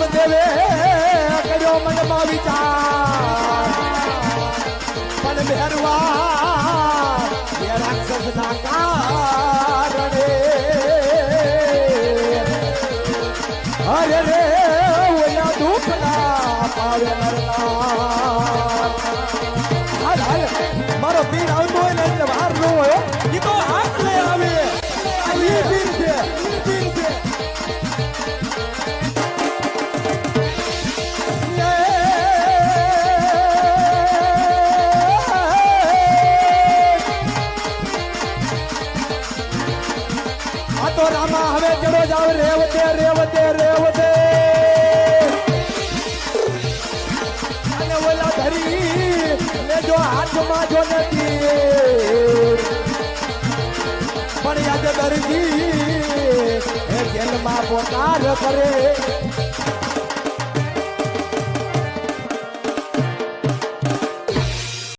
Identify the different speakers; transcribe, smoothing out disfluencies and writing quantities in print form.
Speaker 1: રામદેવે કર્યો મનમાં વિચાર પણ મેરવા એ રાક્ષસ ના કારણે અરે રે ઓલા દુઃખ ના પાવે હાલ હાલ મારો પીર આવતો હોય ને એટલે વાર ન હોય એ તો હાથ લઈ આવે આ પીર છે પીર છે તો રામા હવે ચડો જાવ રેવતે રેવતે રેવતે અને ઓલા ધરી ને જો હાથમાં જો નથી પણ યાદ દરજી એ જેલમાં પોકાર કરે